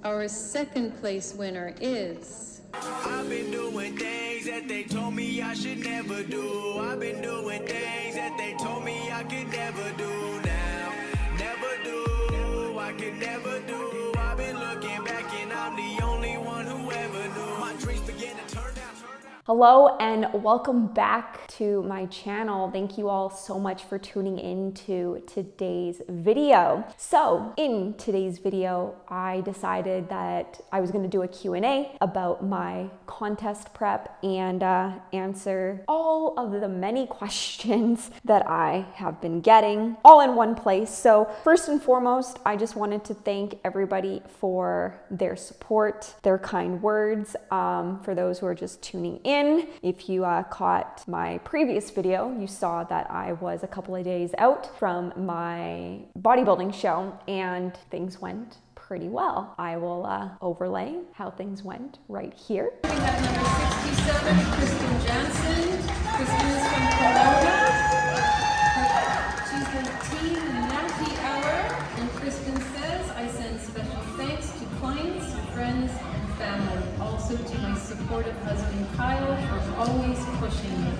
Our second place winner is... I've been doing things that they told me I should never do. I've been doing things that they told me I could never do now. Never do, I could never do. I've been looking back and I'm the only one who ever knew. My dreams begin to turn out. Hello and welcome back to my channel. Thank you all so much for tuning in to today's video. So in today's video, I decided that I was going to do a Q&A about my contest prep and answer all of the many questions that I have been getting all in one place. So first and foremost, I just wanted to thank everybody for their support, their kind words. For those who are just tuning in, if you caught my previous video, you saw that I was a couple of days out from my bodybuilding show and things went pretty well. I will overlay how things went right here. We have number 67, Kristen Janzen. Kristen is from Kelowna. She's the THENATTYHOUR. And Kristen says, I send special thanks to clients, friends, and family. Also to my supportive husband, Kyle, for always pushing me.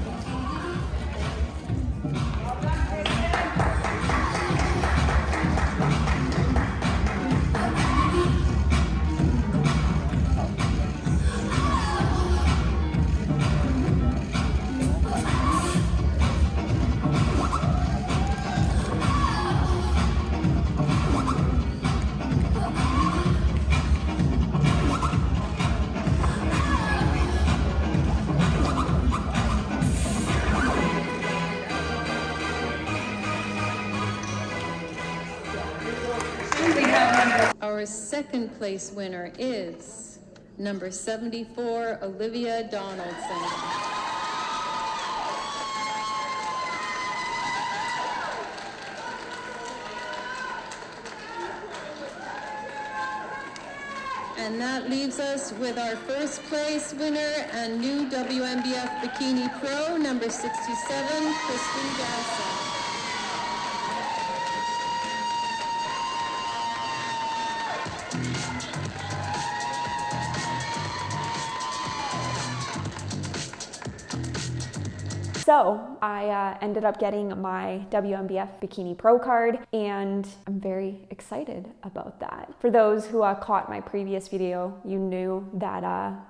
Our second place winner is number 74, Olivia Donaldson. And that leaves us with our first place winner and new WNBF Bikini Pro, number 67, Kristen Janzen. So I ended up getting my WNBF Bikini Pro card and I'm very excited about that. For those who caught my previous video, you knew that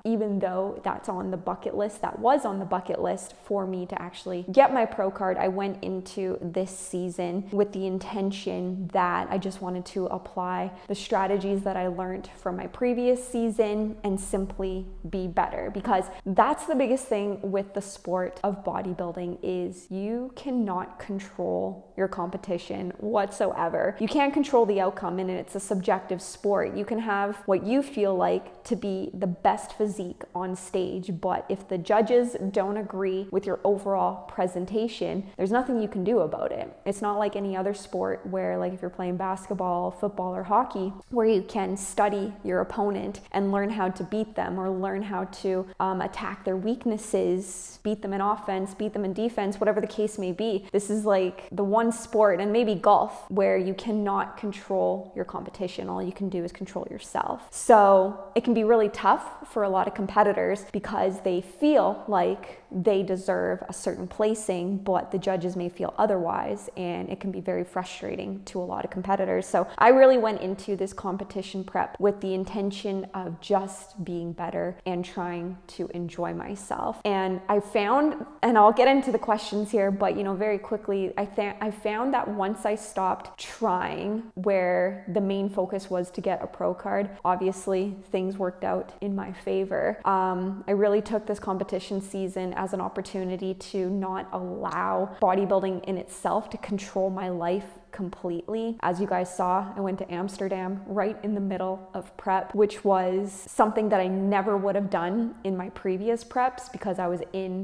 even though that's on the bucket list, that was on the bucket list for me to actually get my pro card, I went into this season with the intention that I just wanted to apply the strategies that I learned from my previous season and simply be better, because that's the biggest thing with the sport of bodybuilding is you cannot control your competition whatsoever. You can't control the outcome and it's a subjective sport. You can have what you feel like to be the best physique on stage, but if the judges don't agree with your overall presentation, there's nothing you can do about it. It's not like any other sport where, like if you're playing basketball, football, or hockey, where you can study your opponent and learn how to beat them or learn how to attack their weaknesses, beat them in offense, beat them in defense, whatever the case may be. This is like the one sport, and maybe golf, where you cannot control your competition. All you can do is control yourself. So it can be really tough for a lot of competitors because they feel like they deserve a certain placing, but the judges may feel otherwise, and it can be very frustrating to a lot of competitors. So I really went into this competition prep with the intention of just being better and trying to enjoy myself. And I found, and I'll get into the questions here, but very quickly, I found that once I stopped trying, where the main focus was to get a pro card, obviously things worked out in my favor. I really took this competition season as an opportunity to not allow bodybuilding in itself to control my life completely. As you guys saw, I went to Amsterdam right in the middle of prep, which was something that I never would have done in my previous preps because I was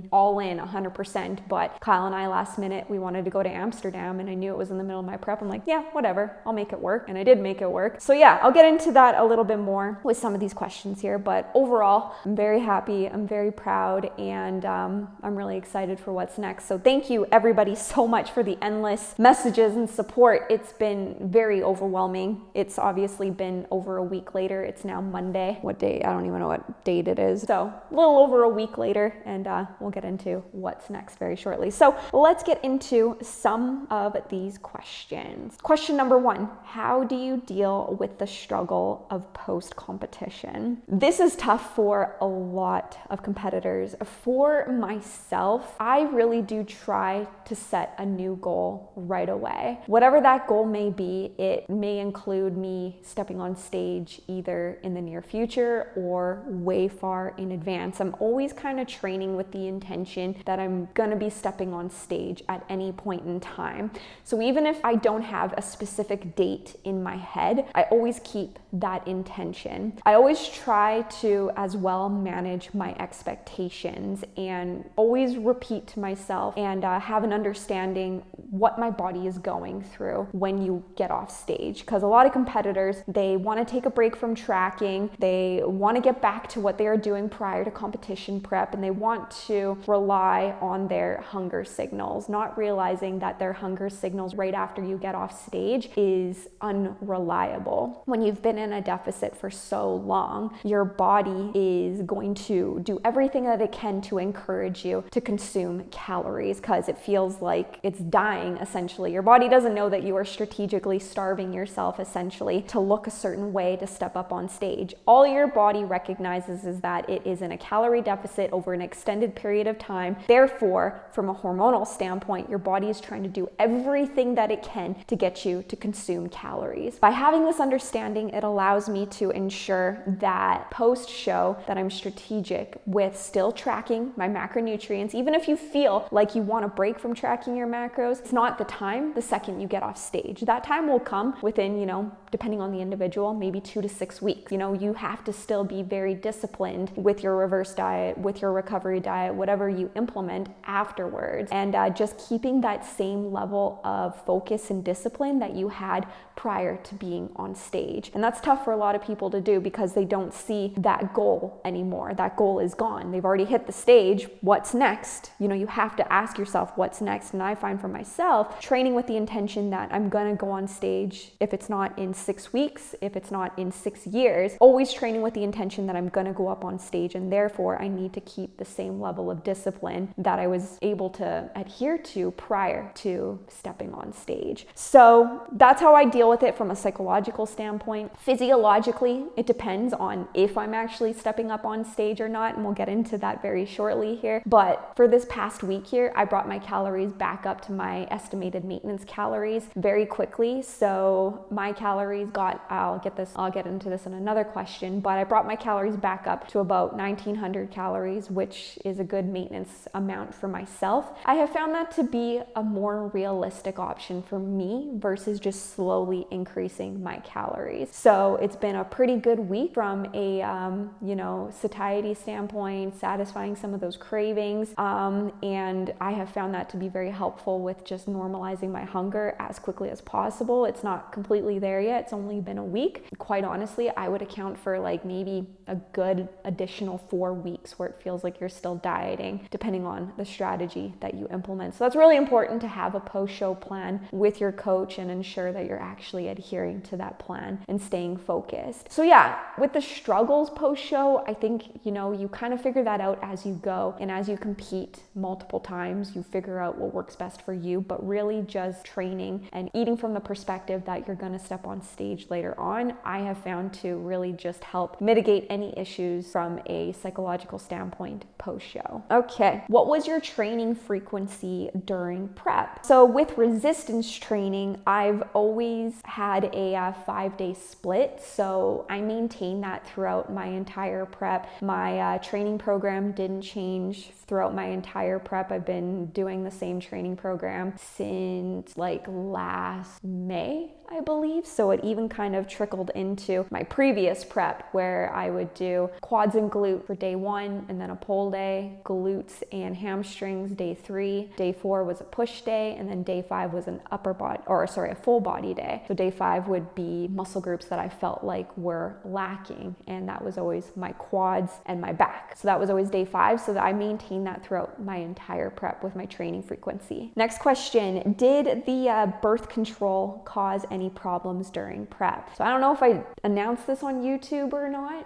all in 100%. But Kyle and I last minute, we wanted to go to Amsterdam and I knew it was in the middle of my prep. I'm like, yeah, whatever, I'll make it work. And I did make it work. So yeah, I'll get into that a little bit more with some of these questions here. But overall, I'm very happy, I'm very proud, and I'm really excited for what's next. So thank you everybody so much for the endless messages and support support, it's been very overwhelming. It's obviously been over a week later. It's now Monday. What day? I don't even know what date it is. So a little over a week later, and we'll get into what's next very shortly. So let's get into some of these questions. Question number 1, how do you deal with the struggle of post-competition? This is tough for a lot of competitors. For myself, I really do try to set a new goal right away. Whatever that goal may be, it may include me stepping on stage either in the near future or way far in advance. I'm always kind of training with the intention that I'm gonna be stepping on stage at any point in time. So even if I don't have a specific date in my head, I always keep that intention. I always try to as well manage my expectations and always repeat to myself and have an understanding what my body is going through when you get off stage. Because a lot of competitors, they want to take a break from tracking, they want to get back to what they are doing prior to competition prep, and they want to rely on their hunger signals, not realizing that their hunger signals right after you get off stage is unreliable. When you've been in a deficit for so long, your body is going to do everything that it can to encourage you to consume calories because it feels like it's dying essentially. Your body doesn't know that you are strategically starving yourself essentially to look a certain way to step up on stage. All your body recognizes is that it is in a calorie deficit over an extended period of time. Therefore, from a hormonal standpoint, your body is trying to do everything that it can to get you to consume calories. By having this understanding, it allows me to ensure that post-show that I'm strategic with still tracking my macronutrients. Even if you feel like you want to break from tracking your macros, it's not the time the second you get off stage. That time will come within, depending on the individual, maybe 2 to 6 weeks. You have to still be very disciplined with your reverse diet, with your recovery diet, whatever you implement afterwards, and just keeping that same level of focus and discipline that you had prior to being on stage. And that's tough for a lot of people to do because they don't see that goal anymore. That goal is gone. They've already hit the stage. What's next? You have to ask yourself what's next. And I find for myself, training with the intention that I'm gonna go on stage, if it's not in 6 weeks, if it's not in 6 years, always training with the intention that I'm gonna go up on stage, and therefore I need to keep the same level of discipline that I was able to adhere to prior to stepping on stage. So that's how I deal with it from a psychological standpoint. Physiologically, it depends on if I'm actually stepping up on stage or not, and we'll get into that very shortly here. But for this past week here, I brought my calories back up to my estimated maintenance calories very quickly. So my calories I'll get into this in another question, but I brought my calories back up to about 1900 calories, which is a good maintenance amount for myself. I have found that to be a more realistic option for me versus just slowly increasing my calories. So it's been a pretty good week from a, satiety standpoint, satisfying some of those cravings. And I have found that to be very helpful with just normalizing my hunger as quickly as possible. It's not completely there yet. It's only been a week. Quite honestly, I would account for maybe a good additional 4 weeks where it feels like you're still dieting, depending on the strategy that you implement. So that's really important to have a post-show plan with your coach and ensure that you're actually adhering to that plan and staying focused. So yeah, with the struggles post-show, I think, you kind of figure that out as you go. And as you compete multiple times, you figure out what works best for you, but really just training and eating from the perspective that you're going to step on stage later on, I have found to really just help mitigate any issues from a psychological standpoint post-show. Okay, what was your training frequency during prep? So with resistance training, I've always had a 5-day split. So I maintained that throughout my entire prep. My training program didn't change throughout my entire prep. I've been doing the same training program since last May, I believe. So it even kind of trickled into my previous prep where I would do quads and glute for day 1 and then a pull day, glutes and hamstrings day 3. Day 4 was a push day, and then day 5 was a full body day. So day 5 would be muscle groups that I felt like were lacking, and that was always my quads and my back. So that was always day 5, so that I maintained that throughout my entire prep with my training frequency. Next question, did the birth control cause any problems during prep? So I don't know if I announced this on YouTube or not.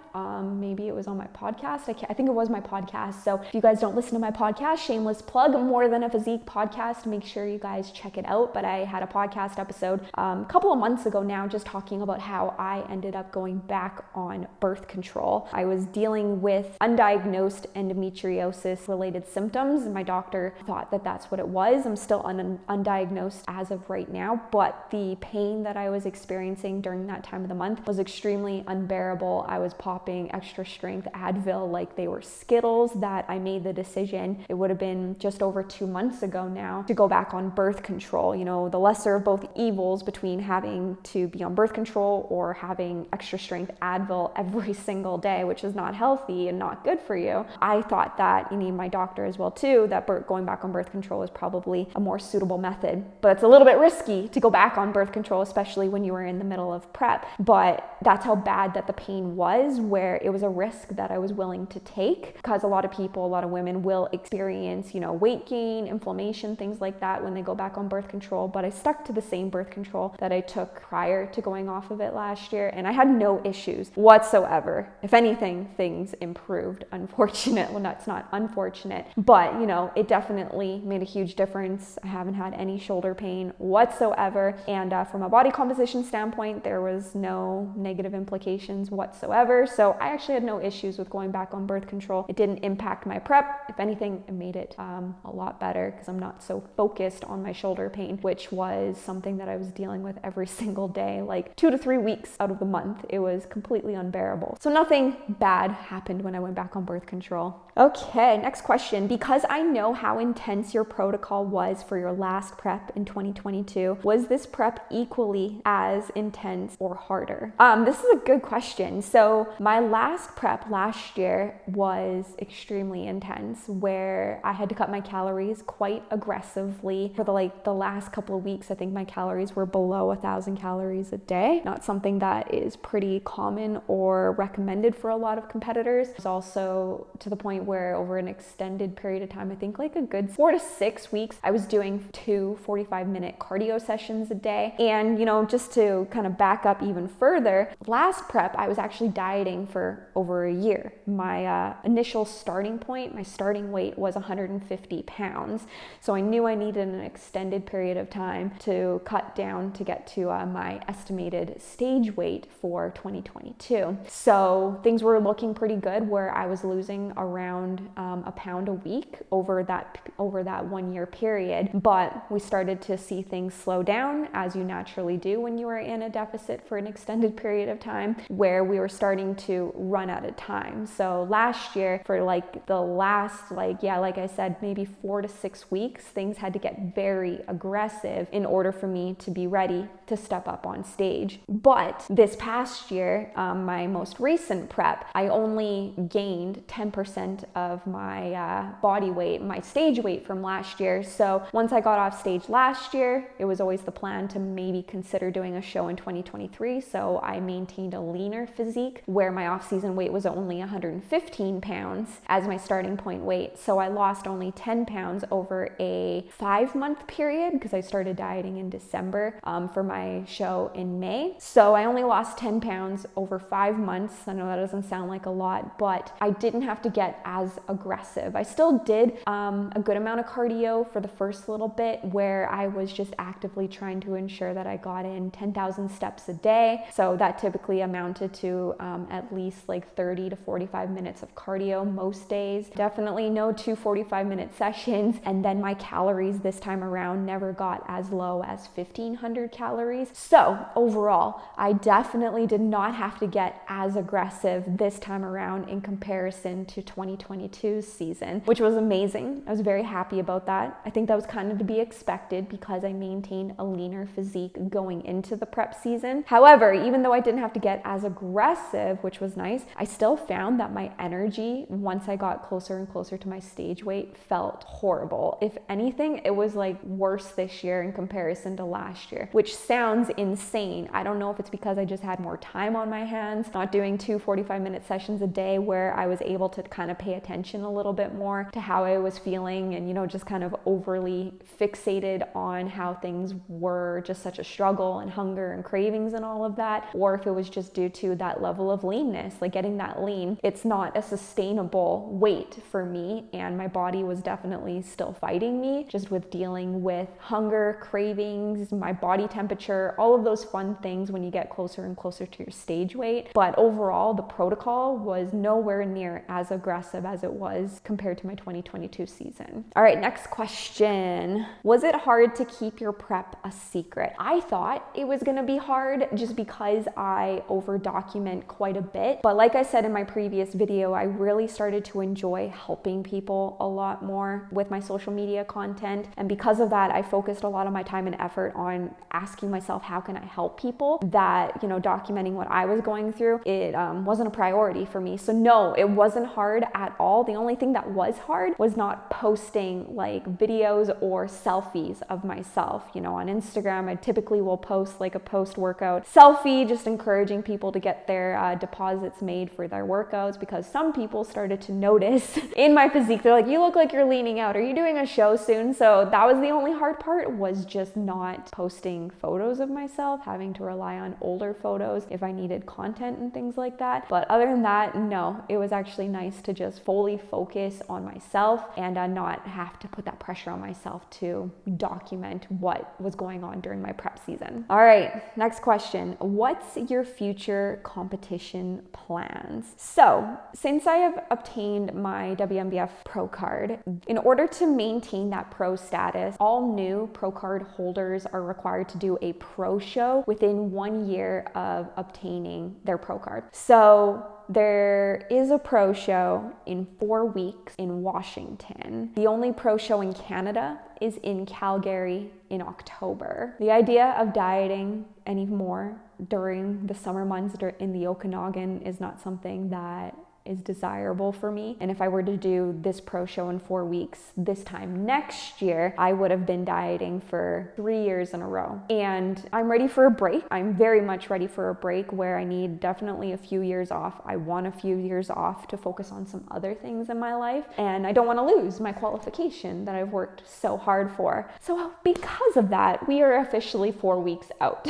Maybe it was on my podcast. I think it was my podcast. So if you guys don't listen to my podcast, shameless plug, More Than a Physique podcast, make sure you guys check it out. But I had a podcast episode a couple of months ago now just talking about how I ended up going back on birth control. I was dealing with undiagnosed endometriosis related symptoms, and my doctor thought that that's what it was. I'm still undiagnosed as of right now, but the pain that I was experiencing during that time of the month was extremely unbearable. I was popping extra strength Advil like they were Skittles. That I made the decision, it would have been just over 2 months ago now, to go back on birth control. You know, the lesser of both evils between having to be on birth control or having extra strength Advil every single day, which is not healthy and not good for you. I thought that, my doctor as well too, that going back on birth control is probably a more suitable method. But it's a little bit risky to go back on birth control, especially when you were in the middle of prep. But that's how bad that the pain was, where it was a risk that I was willing to take, because a lot of women will experience, weight gain, inflammation, things like that when they go back on birth control. But I stuck to the same birth control that I took prior to going off of it last year, and I had no issues whatsoever. If anything, things improved. Unfortunate. Well, that's not unfortunate, but it definitely made a huge difference. I haven't had any shoulder pain whatsoever, and from a body composition standpoint, there was no negative implications whatsoever. So I actually had no issues with going back on birth control. It didn't impact my prep. If anything, it made it a lot better, because I'm not so focused on my shoulder pain, which was something that I was dealing with every single day, like 2 to 3 weeks out of the month. It was completely unbearable. So nothing bad happened when I went back on birth control. Okay, next question. Because I know how intense your protocol was for your last prep in 2022, was this prep equally as intense or harder? This is a good question. So my last prep last year was extremely intense, where I had to cut my calories quite aggressively. For the last couple of weeks, I think my calories were below 1,000 calories a day. Not something that is pretty common or recommended for a lot of competitors. It's also to the point where over an extended period of time, I think like a good 4 to 6 weeks, I was doing 2 45-minute cardio sessions a day. And just to kind of back up even further, last prep, I was actually dieting for over a year. My initial starting point, my starting weight was 150 pounds. So I knew I needed an extended period of time to cut down to get to my estimated stage weight for 2022. So things were looking pretty good, where I was losing around a pound a week over that 1 year period. But we started to see things slow down, as you naturally do when you are in a deficit for an extended period of time, where we were starting to run out of time. So last year, for the last like I said, maybe 4 to 6 weeks, things had to get very aggressive in order for me to be ready to step up on stage. But this past year, my most recent prep, I only gained 10% of my body weight, my stage weight from last year. So once I got off stage last year, it was always the plan to maybe consider doing a show in 2023. So I maintained a leaner physique, where my off-season weight was only 115 pounds as my starting point weight. So I lost only 10 pounds over a 5-month period, because I started dieting in December for my show in May. So I only lost 10 pounds over 5 months. I know that doesn't sound like a lot, but I didn't have to get as aggressive. I still did a good amount of cardio for the first little bit, where I was just actively trying to ensure that I got in 10,000 steps a day. So that typically amounted to at least like 30 to 45 minutes of cardio most days. Definitely no 2 45-minute sessions. And then my calories this time around never got as low as 1,500 calories calories. So overall, I definitely did not have to get as aggressive this time around in comparison to 2022's season, which was amazing. I was very happy about that. I think that was kind of to be expected because I maintained a leaner physique going into the prep season. However, even though I didn't have to get as aggressive, which was nice, I still found that my energy, once I got closer and closer to my stage weight, felt horrible. If anything, it was like worse this year in comparison to last year, which sounds insane. I don't know if it's because I just had more time on my hands, not doing 2 45-minute sessions a day where I was able to kind of pay attention a little bit more to how I was feeling and, just kind of overly fixated on how things were just such a struggle and hunger and cravings and all of that, or if it was just due to that level of leanness, like getting that lean. It's not a sustainable weight for me, and my body was definitely still fighting me just with dealing with hunger, cravings, my body temperature, all of those fun things when you get closer and closer to your stage weight. But overall, the protocol was nowhere near as aggressive as it was compared to my 2022 season. All right, next question. Was it hard to keep your prep a secret? I thought it was gonna be hard just because I over document quite a bit. But like I said in my previous video, I really started to enjoy helping people a lot more with my social media content. And because of that, I focused a lot of my time and effort on asking myself, how can I help people? That, documenting what I was going through, it wasn't a priority for me. So no, it wasn't hard at all. The only thing that was hard was not posting like videos or selfies of myself. On Instagram, I typically will post like a post-workout selfie, just encouraging people to get their deposits made for their workouts, because some people started to notice in my physique. They're like, you look like you're leaning out. Are you doing a show soon? So that was the only hard part, was just not posting photos of myself, having to rely on older photos if I needed content and things like that. But other than that, no, it was actually nice to just fully focus on myself and not have to put that pressure on myself to document what was going on during my prep season. All right, next question. What's your future competition plans? So since I have obtained my WNBF Pro card, in order to maintain that pro status, all new pro card holders are required to do a pro show within 1 year of obtaining their pro card. So there is a pro show in 4 weeks in Washington. The only pro show in Canada is in Calgary in October. The idea of dieting anymore during the summer months in the Okanagan is not something that is desirable for me. And if I were to do this pro show in 4 weeks this time next year, I would have been dieting for 3 years in a row. And I'm ready for a break. I'm very much ready for a break where I need definitely a few years off. I want a few years off to focus on some other things in my life. And I don't want to lose my qualification that I've worked so hard for. So because of that, we are officially 4 weeks out.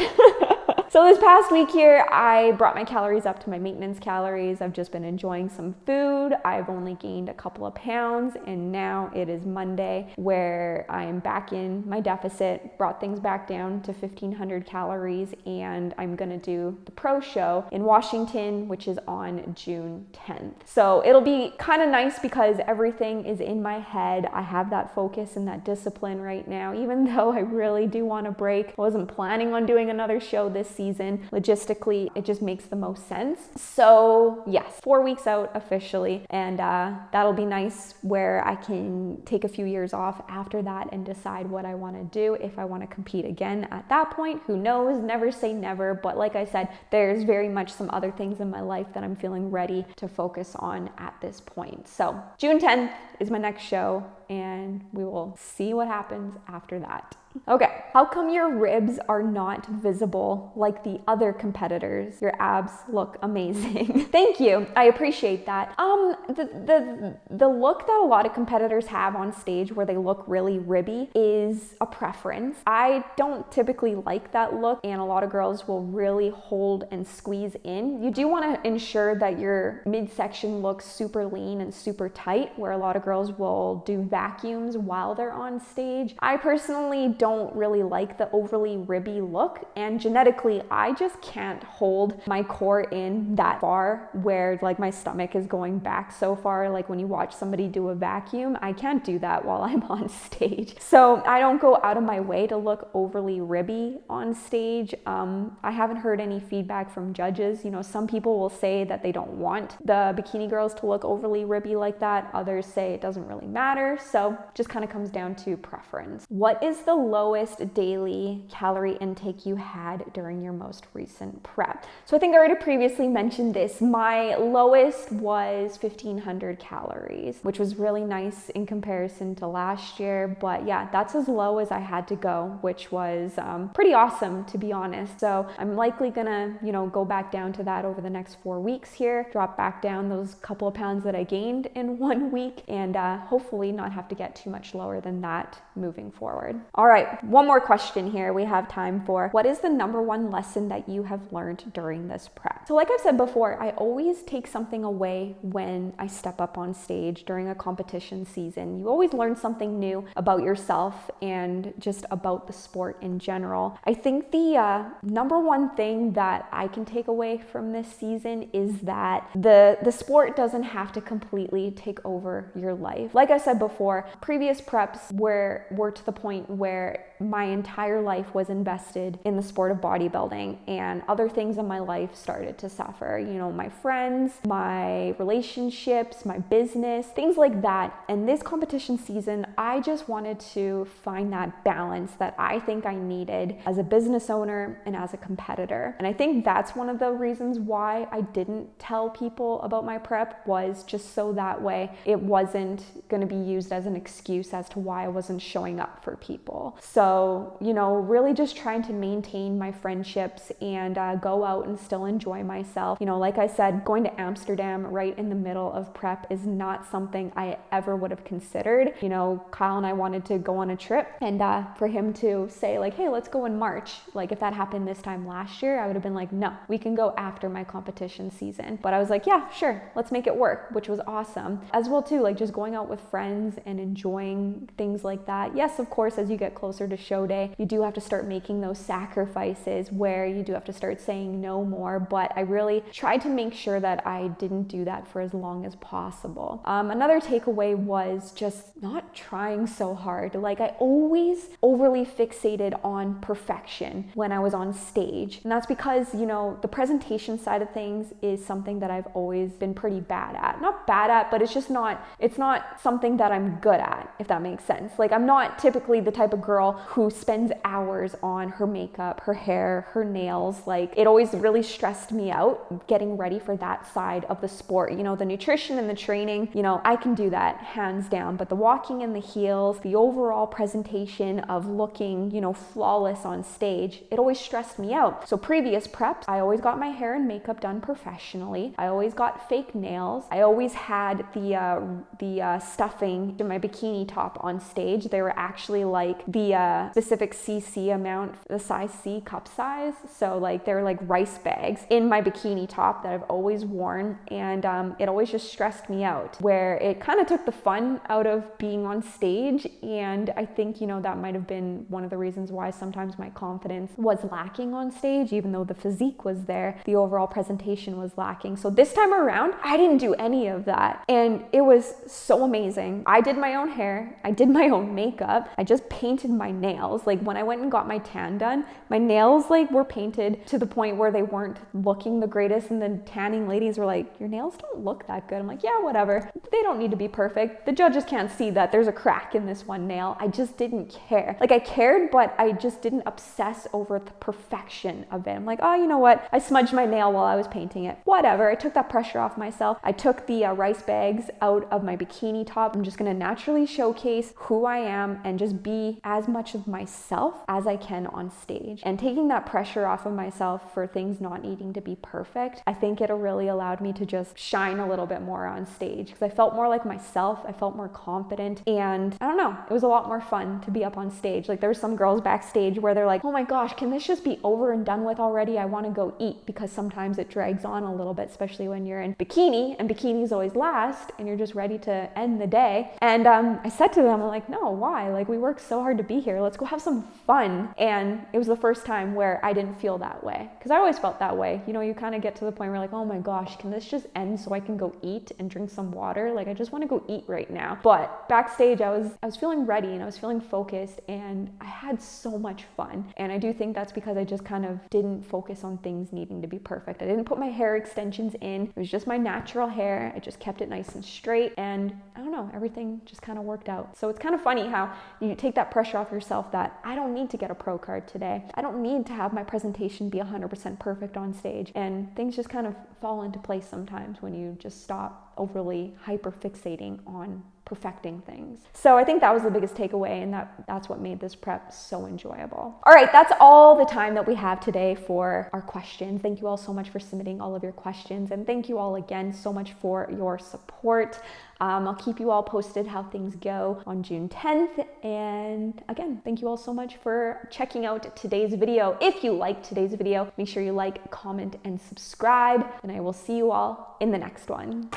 So this past week here, I brought my calories up to my maintenance calories. I've just been enjoying some food. I've only gained a couple of pounds, and now it is Monday where I am back in my deficit, brought things back down to 1,500 calories, and I'm gonna do the pro show in Washington, which is on June 10th. So it'll be kind of nice because everything is in my head. I have that focus and that discipline right now, even though I really do want to break. I wasn't planning on doing another show this season. Logistically, it just makes the most sense. So yes, 4 weeks out officially, and that'll be nice where I can take a few years off after that and decide what I want to do. If I want to compete again at that point, who knows? Never say never, but like I said, there's very much some other things in my life that I'm feeling ready to focus on at this point. So June 10th is my next show, and we will see what happens after that. Okay, how come your ribs are not visible like the other competitors? Your abs look amazing. Thank you, I appreciate that. The look that a lot of competitors have on stage where they look really ribby is a preference. I don't typically like that look, and a lot of girls will really hold and squeeze in. You do want to ensure that your midsection looks super lean and super tight, where a lot of girls will do vacuums while they're on stage. I personally don't don't really like the overly ribby look, and genetically I just can't hold my core in that far where like my stomach is going back so far. Like when you watch somebody do a vacuum, I can't do that while I'm on stage. So I don't go out of my way to look overly ribby on stage. I haven't heard any feedback from judges. You know, some people will say that they don't want the bikini girls to look overly ribby like that. Others say it doesn't really matter. So it just kind of comes down to preference. What is the lowest daily calorie intake you had during your most recent prep? So I think I already previously mentioned this. My lowest was 1,500 calories, which was really nice in comparison to last year. But yeah, that's as low as I had to go, which was pretty awesome, to be honest. So I'm likely gonna, you know, go back down to that over the next 4 weeks here, drop back down those couple of pounds that I gained in 1 week, and hopefully not have to get too much lower than that moving forward. All right, one more question here we have time for. What is the number one lesson that you have learned during this prep? So like I've said before, I always take something away when I step up on stage during a competition season. You always learn something new about yourself and just about the sport in general. I think the number one thing that I can take away from this season is that the sport doesn't have to completely take over your life. Like I said before, previous preps were to the point where my entire life was invested in the sport of bodybuilding, and other things in my life started to suffer. You know, my friends, my relationships, my business, things like that. And this competition season, I just wanted to find that balance that I think I needed as a business owner and as a competitor. And I think that's one of the reasons why I didn't tell people about my prep, was just so that way it wasn't going to be used as an excuse as to why I wasn't showing up for people. So, you know, really just trying to maintain my friendships and go out and still enjoy myself. You know, like I said, going to Amsterdam right in the middle of prep is not something I ever would have considered. You know, Kyle and I wanted to go on a trip, and for him to say like, hey, let's go in March. Like if that happened this time last year, I would have been like, no, we can go after my competition season. But I was like, yeah, sure, let's make it work, which was awesome. As well too, like just going out with friends and enjoying things like that. Yes, of course, as you get closer to show day, you do have to start making those sacrifices where you do have to start saying no more. But I really tried to make sure that I didn't do that for as long as possible. Another takeaway was just not trying so hard. Like I always overly fixated on perfection when I was on stage. And that's because, you know, the presentation side of things is something that I've always been pretty bad at. Not bad at, but it's not something that I'm good at, if that makes sense. Like I'm not typically the type of girl who spends hours on her makeup, her hair, her nails. Like it always really stressed me out getting ready for that side of the sport. You know, the nutrition and the training, you know, I can do that hands down, but the walking in the heels, the overall presentation of looking, you know, flawless on stage, it always stressed me out. So previous preps, I always got my hair and makeup done professionally. I always got fake nails. I always had the stuffing in my bikini top on stage. They were actually like the specific CC amount, the size C cup size. So like they were like rice bags in my bikini top that I've always worn. And it always just stressed me out, where it kind of took the fun out of being on stage. And I think, you know, that might have been one of the reasons why sometimes my confidence was lacking on stage. Even though the physique was there, the overall presentation was lacking. So this time around, I didn't do any of that. And it was so amazing. I did my own hair. I did my own makeup. I just painted my nails. Like when I went and got my tan done, my nails like were painted to the point where they weren't looking the greatest. And the tanning ladies were like, your nails don't look that good. I'm like, yeah, whatever. They don't need to be perfect. The judges can't see that there's a crack in this one nail. I just didn't care. Like I cared, but I just didn't obsess over the perfection of it. I'm like, oh, you know what? I smudged my nail while I was painting it. Whatever. I took that pressure off myself. I took the rice bags out of my bikini top. I'm just going to naturally showcase who I am and just be as much of myself as I can on stage. And taking that pressure off of myself for things not needing to be perfect, I think it really allowed me to just shine a little bit more on stage, because I felt more like myself. I felt more confident, and I don't know, it was a lot more fun to be up on stage. Like there were some girls backstage where they're like, oh my gosh, can this just be over and done with already? I want to go eat, because sometimes it drags on a little bit, especially when you're in bikini, and bikinis always last and you're just ready to end the day. And I said to them, I'm like, no, why? Like we worked so hard to be be here. Let's go have some fun. And it was the first time where I didn't feel that way, because I always felt that way. You know, you kind of get to the point where like, oh my gosh, can this just end so I can go eat and drink some water? Like, I just want to go eat right now. But backstage, I was feeling ready and I was feeling focused, and I had so much fun. And I do think that's because I just kind of didn't focus on things needing to be perfect. I didn't put my hair extensions in. It was just my natural hair. I just kept it nice and straight, and I don't know, everything just kind of worked out. So it's kind of funny how you take that pressure off yourself that I don't need to get a pro card today. I don't need to have my presentation be 100% perfect on stage, and things just kind of fall into place sometimes when you just stop overly hyper fixating on perfecting things. So I think that was the biggest takeaway, and that's what made this prep so enjoyable. All right, that's all the time that we have today for our questions. Thank you all so much for submitting all of your questions, and thank you all again so much for your support. I'll keep you all posted how things go on June 10th. And again, thank you all so much for checking out today's video. If you liked today's video, make sure you like, comment, and subscribe, and I will see you all in the next one.